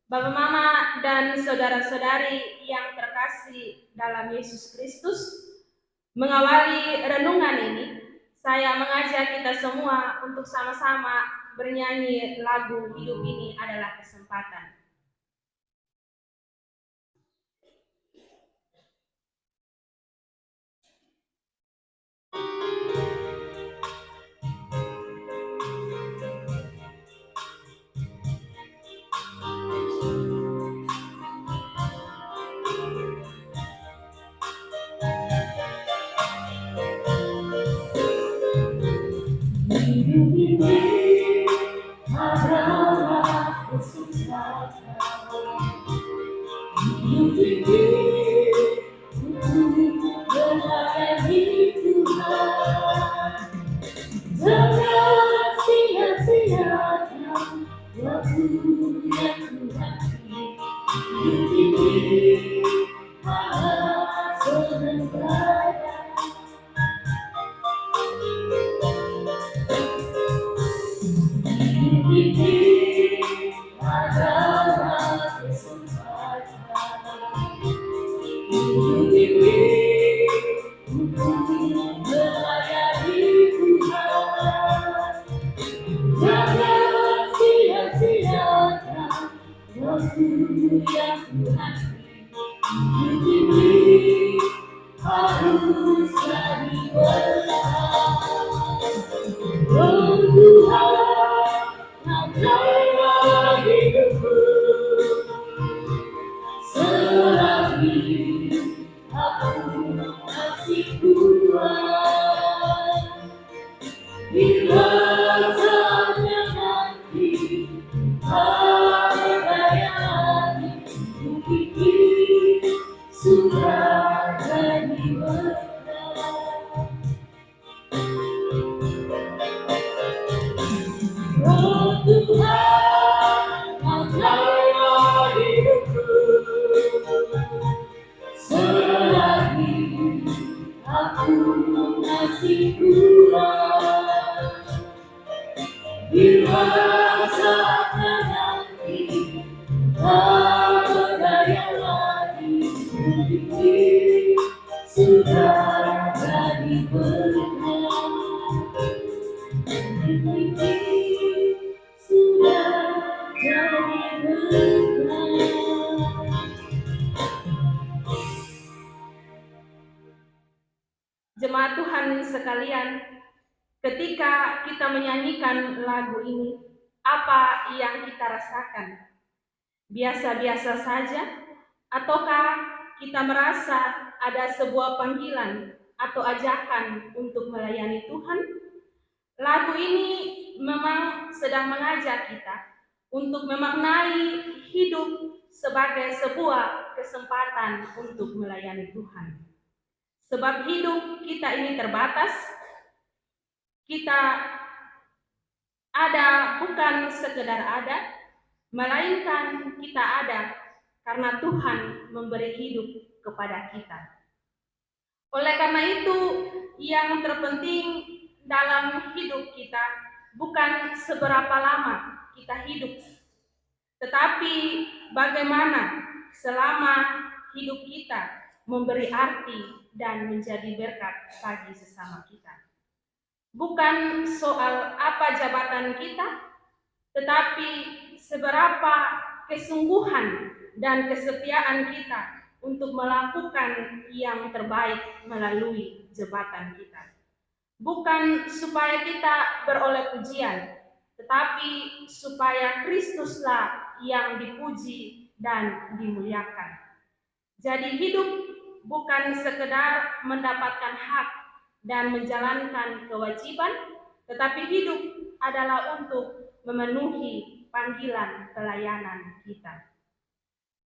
Bapak Mama dan saudara-saudari yang terkasih dalam Yesus Kristus, mengawali renungan ini, saya mengajak kita semua untuk sama-sama bernyanyi lagu Hidup Ini Adalah Kesempatan. Hidup ini adalah kesempatan. Hidup ini untuk melayani Tuhan. Jangan sia-siakan waktu yang Tuhan beri. Hidup ini adalah sementara. Hidup ini adalah kesempatan. Hidup ini untuk melayani Tuhan. Jangan sia-siakan waktu yang Tuhan beri. Hidup ini harus jadi berkah. Oh Tuhan, adalah hidupku, selagi aku masih kuat. Bila saatnya nanti tak berdaya lagi, hidup ini sudah jadi berkah. Oh Tuhan, adalah hidupku, selagi aku masih kuat. Bila saatnya nanti tak berdaya lagi, hidup ini sudah jadi berkah. Hidup ini sudah jadi berkah. Jemaat Tuhan sekalian, ketika kita menyanyikan lagu ini, apa yang kita rasakan? Biasa-biasa saja? Ataukah kita merasa ada sebuah panggilan atau ajakan untuk melayani Tuhan? Lagu ini memang sedang mengajak kita untuk memaknai hidup sebagai sebuah kesempatan untuk melayani Tuhan. Sebab hidup kita ini terbatas, kita ada bukan sekedar ada, melainkan kita ada karena Tuhan memberi hidup kepada kita. Oleh karena itu, yang terpenting dalam hidup kita bukan seberapa lama kita hidup, tetapi bagaimana selama hidup kita memberi arti dan menjadi berkat bagi sesama kita. Bukan soal apa jabatan kita, tetapi seberapa kesungguhan dan kesetiaan kita untuk melakukan yang terbaik melalui jabatan kita. Bukan supaya kita beroleh pujian, tetapi supaya Kristuslah yang dipuji dan dimuliakan. Jadi hidup bukan sekedar mendapatkan hak dan menjalankan kewajiban, tetapi hidup adalah untuk memenuhi panggilan pelayanan kita.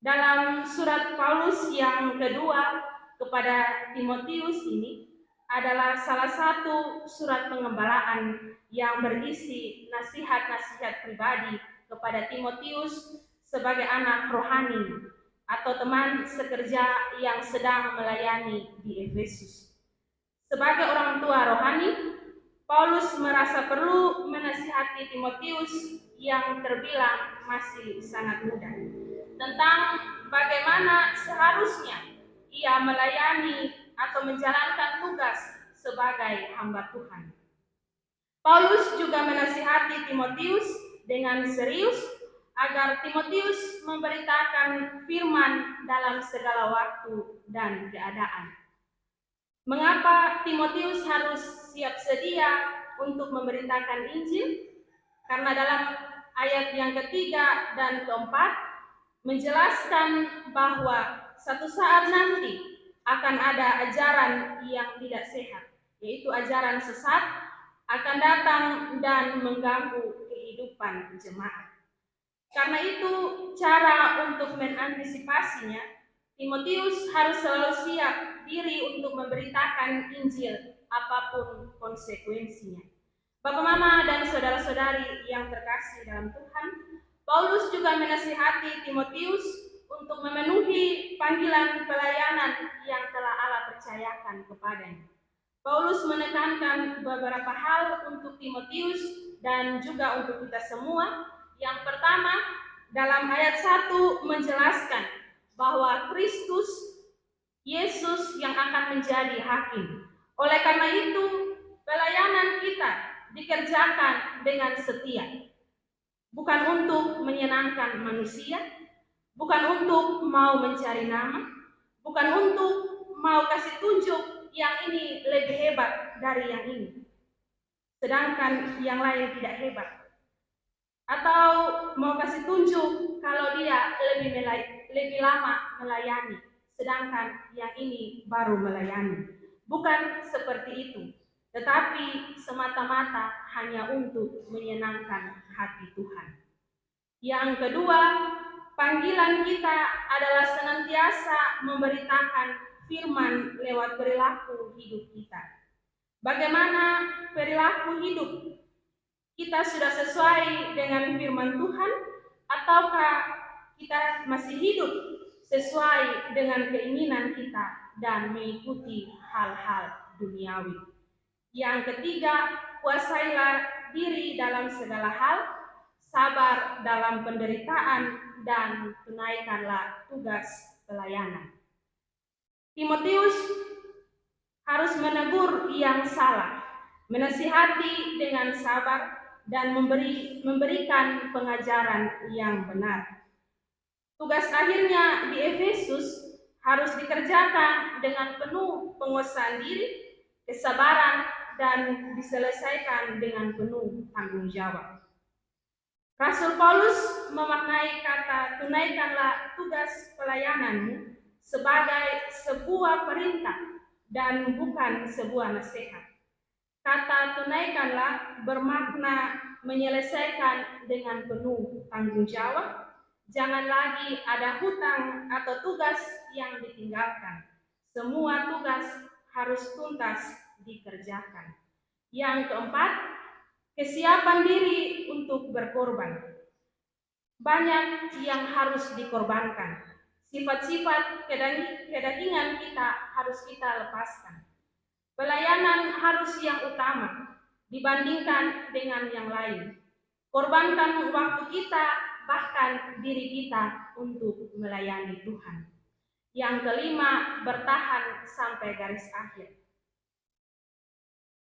Dalam surat Paulus yang kedua kepada Timotius ini adalah salah satu surat pengembalaan yang berisi nasihat-nasihat pribadi kepada Timotius sebagai anak rohani atau teman sekerja yang sedang melayani di Efesus. Sebagai orang tua rohani, Paulus merasa perlu menasihati Timotius yang terbilang masih sangat muda tentang bagaimana seharusnya ia melayani atau menjalankan tugas sebagai hamba Tuhan. Paulus juga menasihati Timotius dengan serius agar Timotius memberitakan firman dalam segala waktu dan keadaan. Mengapa Timotius harus siap sedia untuk memberitakan Injil? Karena dalam ayat yang ketiga dan keempat menjelaskan bahwa satu saat nanti akan ada ajaran yang tidak sehat, yaitu ajaran sesat akan datang dan mengganggu kehidupan jemaat. Karena itu, cara untuk mengantisipasinya, Timotius harus selalu siap diri untuk memberitakan Injil apapun konsekuensinya. Bapak, Mama, dan saudara-saudari yang terkasih dalam Tuhan, Paulus juga menasihati Timotius untuk memenuhi panggilan pelayanan yang telah Allah percayakan kepadanya. Paulus menekankan beberapa hal untuk Timotius dan juga untuk kita semua. Yang pertama, dalam ayat 1 menjelaskan bahwa Kristus Yesus yang akan menjadi hakim. Oleh karena itu, pelayanan kita dikerjakan dengan setia. Bukan untuk menyenangkan manusia, bukan untuk mau mencari nama, bukan untuk mau kasih tunjuk yang ini lebih hebat dari yang ini, sedangkan yang lain tidak hebat. Atau mau kasih tunjuk kalau dia lebih lama melayani, sedangkan yang ini baru melayani. Bukan seperti itu, tetapi semata-mata hanya untuk menyenangkan hati Tuhan. Yang kedua, panggilan kita adalah senantiasa memberitakan firman lewat perilaku hidup kita. Bagaimana perilaku hidup? Kita sudah sesuai dengan firman Tuhan, ataukah kita masih hidup sesuai dengan keinginan kita dan mengikuti hal-hal duniawi? Yang ketiga, kuasailah diri dalam segala hal, sabar dalam penderitaan, dan tunaikanlah tugas pelayanan. Timotius harus menegur yang salah, menasihati dengan sabar, dan memberikan pengajaran yang benar. Tugas akhirnya di Efesus harus dikerjakan dengan penuh penguasaan diri, kesabaran, dan diselesaikan dengan penuh tanggung jawab. Rasul Paulus memaknai kata tunaikanlah tugas pelayananmu sebagai sebuah perintah dan bukan sebuah nasihat. Kata tunaikanlah bermakna menyelesaikan dengan penuh tanggung jawab. Jangan lagi ada hutang atau tugas yang ditinggalkan. Semua tugas harus tuntas dikerjakan. Yang keempat, kesiapan diri untuk berkorban. Banyak yang harus dikorbankan. Sifat-sifat kedagingan kita harus kita lepaskan. Pelayanan harus yang utama dibandingkan dengan yang lain. Korbankan waktu kita, bahkan diri kita untuk melayani Tuhan. Yang kelima, bertahan sampai garis akhir.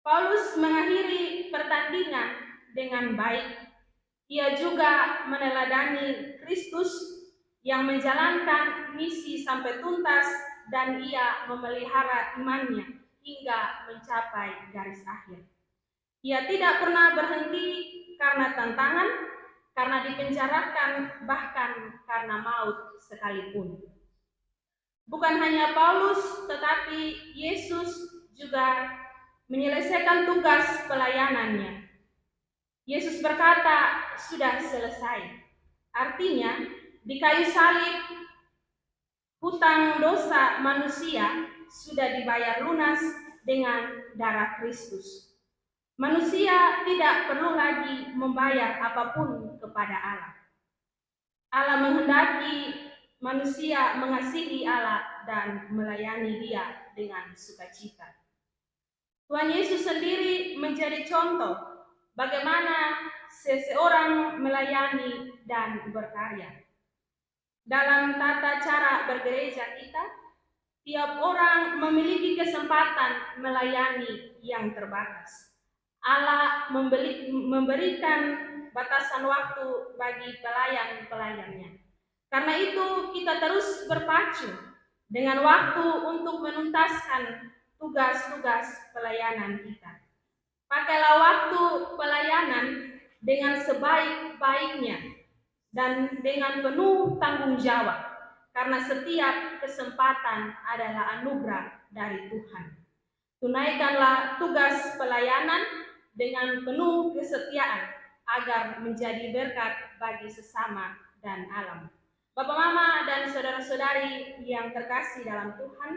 Paulus mengakhiri pertandingan dengan baik. Ia juga meneladani Kristus yang menjalankan misi sampai tuntas dan ia memelihara imannya hingga mencapai garis akhir. Ia tidak pernah berhenti karena tantangan, karena dipenjarakan, bahkan karena maut sekalipun. Bukan hanya Paulus, tetapi Yesus juga menyelesaikan tugas pelayanannya. Yesus berkata, sudah selesai. Artinya, di kayu salib, hutang dosa manusia sudah dibayar lunas dengan darah Kristus. Manusia tidak perlu lagi membayar apapun kepada Allah. Allah menghendaki manusia mengasihi Allah dan melayani Dia dengan sukacita. Tuhan Yesus sendiri menjadi contoh bagaimana seseorang melayani dan berkarya. Dalam tata cara bergereja kita, tiap orang memiliki kesempatan melayani yang terbatas. Allah memberikan batasan waktu bagi pelayan-pelayannya. Karena itu kita terus berpacu dengan waktu untuk menuntaskan tugas-tugas pelayanan kita. Pakailah waktu pelayanan dengan sebaik-baiknya dan dengan penuh tanggung jawab, karena setiap kesempatan adalah anugerah dari Tuhan. Tunaikanlah tugas pelayanan dengan penuh kesetiaan agar menjadi berkat bagi sesama dan alam. Bapak, Mama, dan saudara-saudari yang terkasih dalam Tuhan,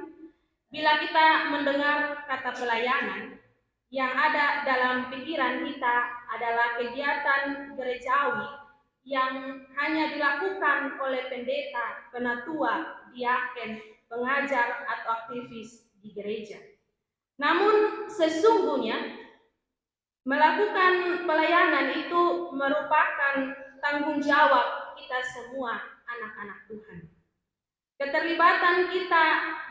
bila kita mendengar kata pelayanan, yang ada dalam pikiran kita adalah kegiatan gerejawi yang hanya dilakukan oleh pendeta, penatua, diaken, pengajar, atau aktivis di gereja. Namun sesungguhnya melakukan pelayanan itu merupakan tanggung jawab kita semua anak-anak Tuhan. Keterlibatan kita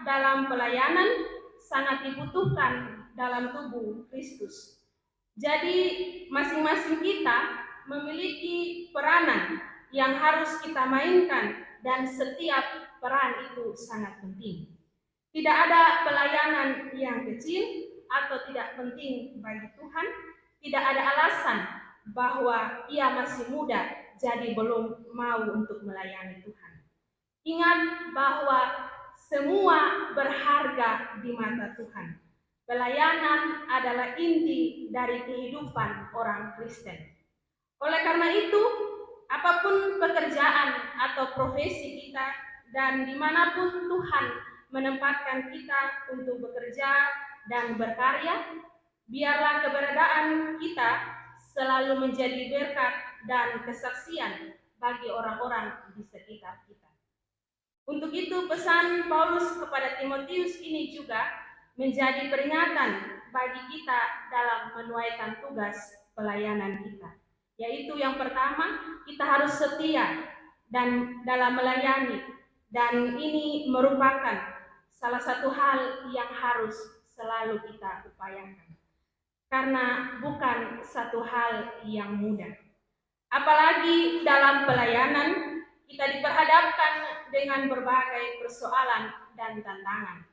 dalam pelayanan sangat dibutuhkan dalam tubuh Kristus. Jadi masing-masing kita memiliki peranan yang harus kita mainkan dan setiap peran itu sangat penting. Tidak ada pelayanan yang kecil atau tidak penting bagi Tuhan. Tidak ada alasan bahwa ia masih muda jadi belum mau untuk melayani Tuhan. Ingat bahwa semua berharga di mata Tuhan. Pelayanan adalah inti dari kehidupan orang Kristen. Oleh karena itu, apapun pekerjaan atau profesi kita dan dimanapun Tuhan menempatkan kita untuk bekerja dan berkarya, biarlah keberadaan kita selalu menjadi berkat dan kesaksian bagi orang-orang di sekitar kita. Untuk itu pesan Paulus kepada Timotius ini juga menjadi peringatan bagi kita dalam menuaikan tugas pelayanan kita. Yaitu yang pertama, kita harus setia dan dalam melayani, dan ini merupakan salah satu hal yang harus selalu kita upayakan. Karena bukan satu hal yang mudah. Apalagi dalam pelayanan, kita diperhadapkan dengan berbagai persoalan dan tantangan.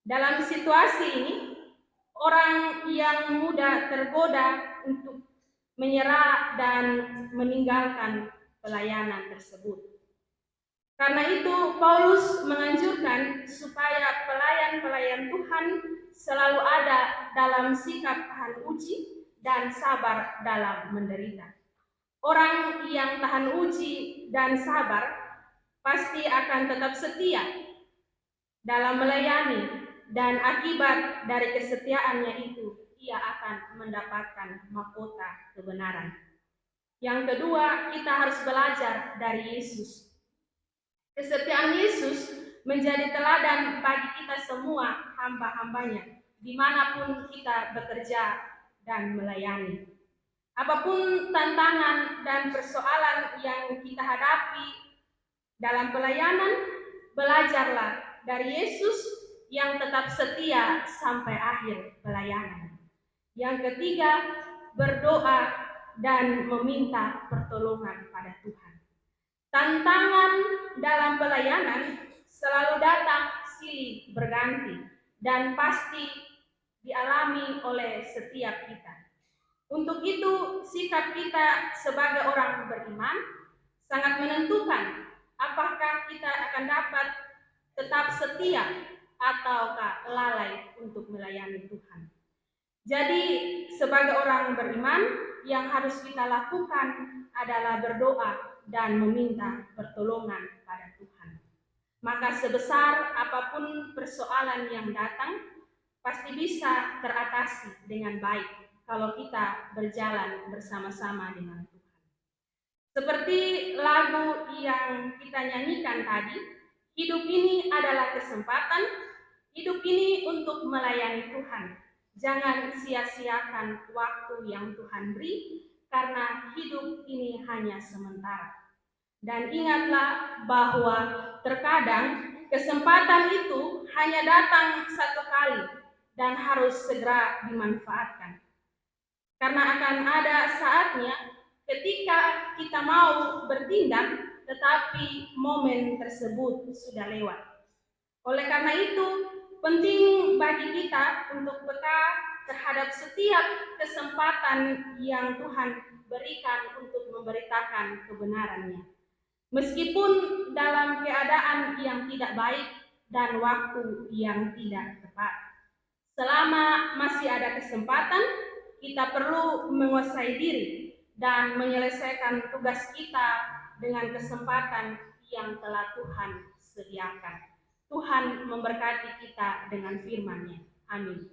Dalam situasi ini, orang yang mudah tergoda untuk menyerah dan meninggalkan pelayanan tersebut. Karena itu, Paulus menganjurkan supaya pelayan-pelayan Tuhan selalu ada dalam sikap tahan uji dan sabar dalam menderita. Orang yang tahan uji dan sabar pasti akan tetap setia dalam melayani, dan akibat dari kesetiaannya itu ia akan mendapatkan mahkota kebenaran. Yang kedua, kita harus belajar dari Yesus. Kesetiaan Yesus menjadi teladan bagi kita semua hamba-hambanya, dimanapun kita bekerja dan melayani. Apapun tantangan dan persoalan yang kita hadapi dalam pelayanan, belajarlah dari Yesus yang tetap setia sampai akhir pelayanan. Yang ketiga, berdoa dan meminta pertolongan pada Tuhan. Tantangan dalam pelayanan selalu datang silih berganti dan pasti dialami oleh setiap kita. Untuk itu, sikap kita sebagai orang beriman sangat menentukan apakah kita akan dapat tetap setia ataukah lalai untuk melayani Tuhan. Jadi, sebagai orang beriman, yang harus kita lakukan adalah berdoa dan meminta pertolongan pada Tuhan. Maka sebesar apapun persoalan yang datang, pasti bisa teratasi dengan baik kalau kita berjalan bersama-sama dengan Tuhan. Seperti lagu yang kita nyanyikan tadi, hidup ini adalah kesempatan, hidup ini untuk melayani Tuhan. Jangan sia-siakan waktu yang Tuhan beri, karena hidup ini hanya sementara. Dan ingatlah bahwa terkadang kesempatan itu hanya datang satu kali dan harus segera dimanfaatkan. Karena akan ada saatnya ketika kita mau bertindak, tetapi momen tersebut sudah lewat. Oleh karena itu, penting bagi kita untuk peka terhadap setiap kesempatan yang Tuhan berikan untuk memberitakan kebenarannya. Meskipun dalam keadaan yang tidak baik dan waktu yang tidak tepat. Selama masih ada kesempatan, kita perlu menguasai diri dan menyelesaikan tugas kita dengan kesempatan yang telah Tuhan sediakan. Tuhan memberkati kita dengan firman-Nya. Amin.